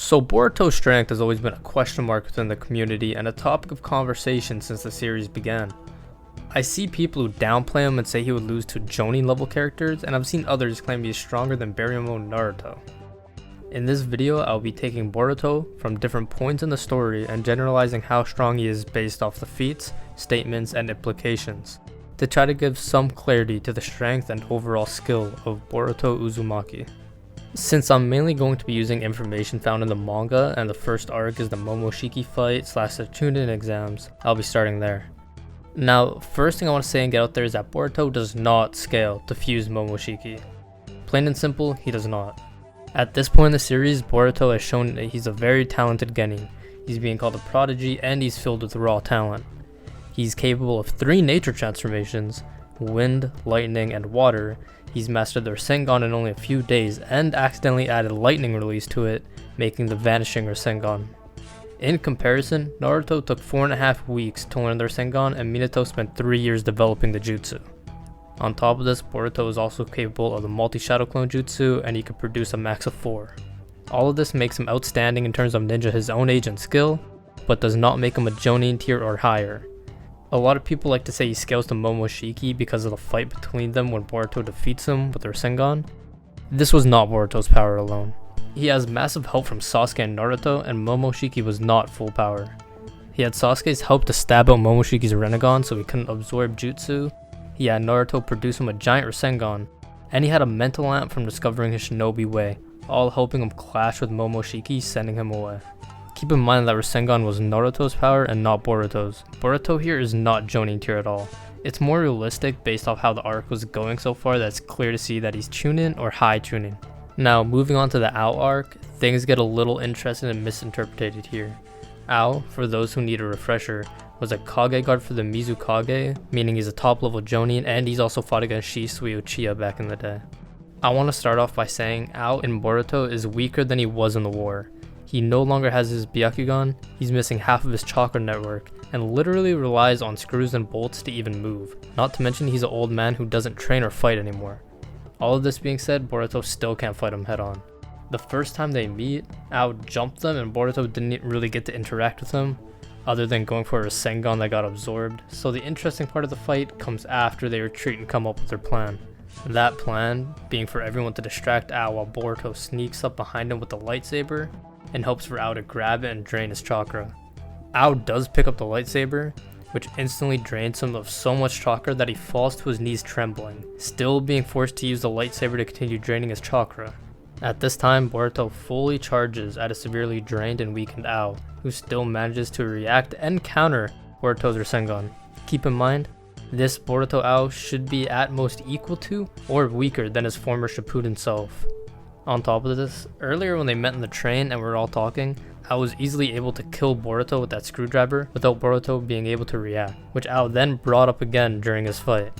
So Boruto's strength has always been a question mark within the community and a topic of conversation since the series began. I see people who downplay him and say he would lose to Jonin level characters, and I've seen others claim he is stronger than Baryon Naruto. In this video, I'll be taking Boruto from different points in the story and generalizing how strong he is based off the feats, statements, and implications, to try to give some clarity to the strength and overall skill of Boruto Uzumaki. Since I'm mainly going to be using information found in the manga and the first arc is the Momoshiki fight / the Chunin exams, I'll be starting there. Now, first thing I want to say and get out there is that Boruto does not scale to fuse Momoshiki. Plain and simple, he does not. At this point in the series, Boruto has shown that he's a very talented genin. He's being called a prodigy and he's filled with raw talent. He's capable of 3 nature transformations, wind, lightning, and water. He's mastered the Rasengan in only a few days and accidentally added lightning release to it, making the vanishing Rasengan. In comparison, Naruto took 4.5 weeks to learn the Rasengan and Minato spent 3 years developing the jutsu. On top of this, Boruto is also capable of the multi-shadow clone jutsu and he can produce a max of 4. All of this makes him outstanding in terms of ninja his own age and skill, but does not make him a Jonin tier or higher. A lot of people like to say he scales to Momoshiki because of the fight between them when Boruto defeats him with the Rasengan. This was not Boruto's power alone. He has massive help from Sasuke and Naruto, and Momoshiki was not full power. He had Sasuke's help to stab out Momoshiki's Rinnegan so he couldn't absorb jutsu. He had Naruto produce him a giant Rasengan, and he had a mental lamp from discovering his shinobi way, all helping him clash with Momoshiki, sending him away. Keep in mind that Rasengan was Naruto's power and not Boruto's. Boruto here is not Jonin tier at all. It's more realistic based off how the arc was going so far that it's clear to see that he's Chunin or high Chunin. Now moving on to the Ao arc, things get a little interesting and misinterpreted here. Ao, for those who need a refresher, was a Kage guard for the Mizukage, meaning he's a top level Jonin and he's also fought against Shisui Uchiha back in the day. I want to start off by saying Ao in Boruto is weaker than he was in the war. He no longer has his Byakugan, he's missing half of his chakra network, and literally relies on screws and bolts to even move. Not to mention he's an old man who doesn't train or fight anymore. All of this being said, Boruto still can't fight him head on. The first time they meet, Ao jumped them and Boruto didn't really get to interact with him, other than going for a Rasengan that got absorbed, so the interesting part of the fight comes after they retreat and come up with their plan. That plan being for everyone to distract Ao while Boruto sneaks up behind him with the lightsaber, and hopes for Ao to grab it and drain his chakra. Ao does pick up the lightsaber, which instantly drains him of so much chakra that he falls to his knees trembling, still being forced to use the lightsaber to continue draining his chakra. At this time, Boruto fully charges at a severely drained and weakened Ao, who still manages to react and counter Boruto's Rasengan. Keep in mind, this Boruto Ao should be at most equal to or weaker than his former Shippuden self. On top of this, earlier when they met in the train and we were all talking, Ao was easily able to kill Boruto with that screwdriver without Boruto being able to react, which Ao then brought up again during his fight.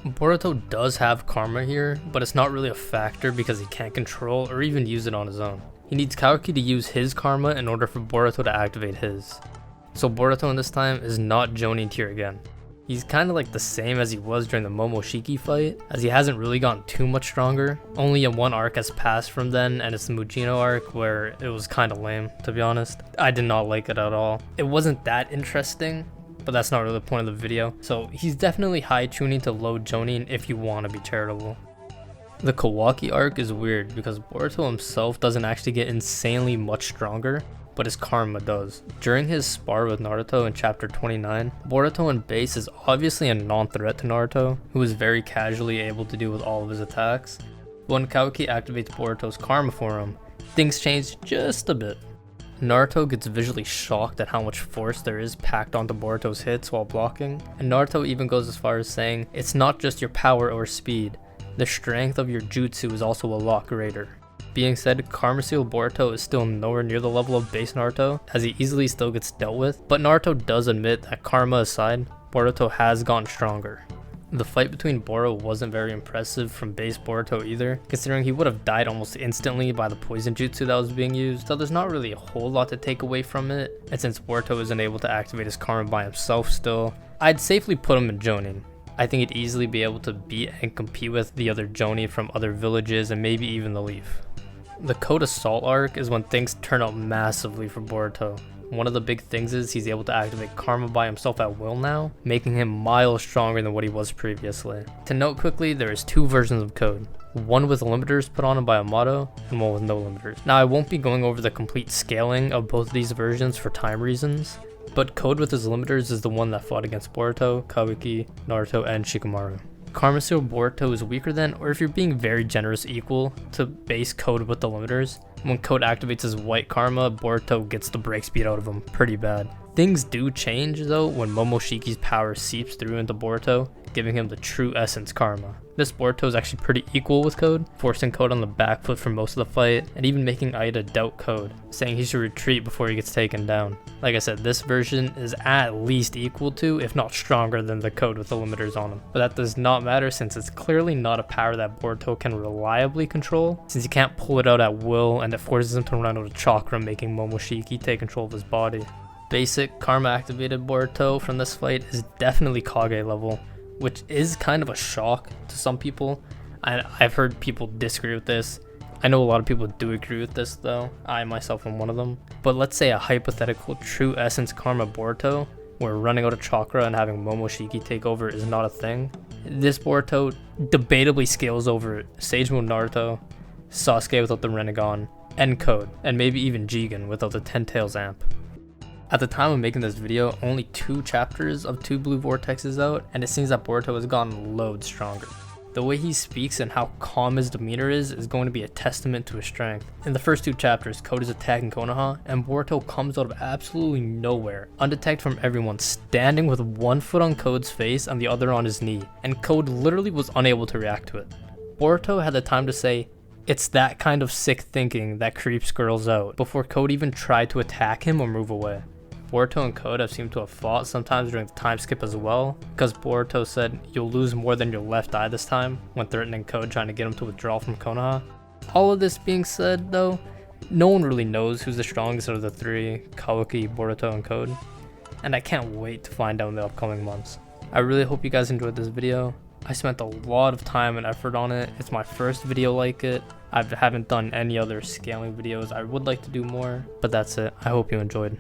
Boruto does have karma here, but it's not really a factor because he can't control or even use it on his own. He needs Kaoki to use his karma in order for Boruto to activate his. So Boruto in this time is not Jonin tier again. He's kind of like the same as he was during the Momoshiki fight, as he hasn't really gotten too much stronger. Only one arc has passed from then, and it's the Mujino arc where it was kind of lame, to be honest. I did not like it at all. It wasn't that interesting, but that's not really the point of the video. So he's definitely high Chunin to low Jonin if you want to be charitable. The Kawaki arc is weird because Boruto himself doesn't actually get insanely much stronger, but his karma does. During his spar with Naruto in chapter 29, Boruto in base is obviously a non-threat to Naruto, who is very casually able to deal with all of his attacks. When Kaoki activates Boruto's karma for him, things change just a bit. Naruto gets visually shocked at how much force there is packed onto Boruto's hits while blocking, and Naruto even goes as far as saying, it's not just your power or speed, the strength of your jutsu is also a lot greater. Being said, Karma Seal Boruto is still nowhere near the level of base Naruto, as he easily still gets dealt with, but Naruto does admit that karma aside, Boruto has gotten stronger. The fight between Boro wasn't very impressive from base Boruto either, considering he would have died almost instantly by the poison jutsu that was being used, so there's not really a whole lot to take away from it, and since Boruto isn't able to activate his karma by himself still, I'd safely put him in Jonin. I think he'd easily be able to beat and compete with the other Jonin from other villages and maybe even the Leaf. The Code Assault arc is when things turn out massively for Boruto. One of the big things is he's able to activate Karma by himself at will now, making him miles stronger than what he was previously. To note quickly, there is two versions of Code. One with limiters put on him by Amato, and one with no limiters. Now I won't be going over the complete scaling of both of these versions for time reasons, but Code with his limiters is the one that fought against Boruto, Kabuki, Naruto, and Shikamaru. Karma Seal Boruto is weaker than, or if you're being very generous, equal to base Code with the limiters. When Code activates his white Karma, Boruto gets the break speed out of him pretty bad. Things do change though when Momoshiki's power seeps through into Boruto, giving him the true essence Karma. This Boruto is actually pretty equal with Code, forcing Code on the back foot for most of the fight, and even making Aida doubt Code, saying he should retreat before he gets taken down. Like I said, this version is at least equal to, if not stronger than, the Code with the limiters on him. But that does not matter since it's clearly not a power that Boruto can reliably control, since he can't pull it out at will and it forces him to run out of chakra, making Momoshiki take control of his body. Basic Karma activated Boruto from this fight is definitely Kage level, which is kind of a shock to some people. I've heard people disagree with this. I know a lot of people do agree with this though. I myself am one of them. But let's say a hypothetical true essence Karma Boruto, where running out of chakra and having Momoshiki take over is not a thing. This Boruto debatably scales over Sage Mode Naruto, Sasuke without the Rinnegan, and Code, and maybe even Jigen without the Ten Tails amp. At the time of making this video, only 2 chapters of 2 Blue Vortex is out, and it seems that Boruto has gotten loads stronger. The way he speaks and how calm his demeanor is going to be a testament to his strength. In the first 2 chapters, Code is attacking Konoha, and Boruto comes out of absolutely nowhere, undetected from everyone, standing with one foot on Code's face and the other on his knee, and Code literally was unable to react to it. Boruto had the time to say, "It's that kind of sick thinking that creeps girls out," before Code even tried to attack him or move away. Boruto and Code have seemed to have fought sometimes during the time skip as well, because Boruto said, "You'll lose more than your left eye this time," when threatening Code, trying to get him to withdraw from Konoha. All of this being said though, no one really knows who's the strongest out of the 3, Kabuki, Boruto, and Code, and I can't wait to find out in the upcoming months. I really hope you guys enjoyed this video. I spent a lot of time and effort on it. It's my first video like it. I haven't done any other scaling videos. I would like to do more, but that's it. I hope you enjoyed.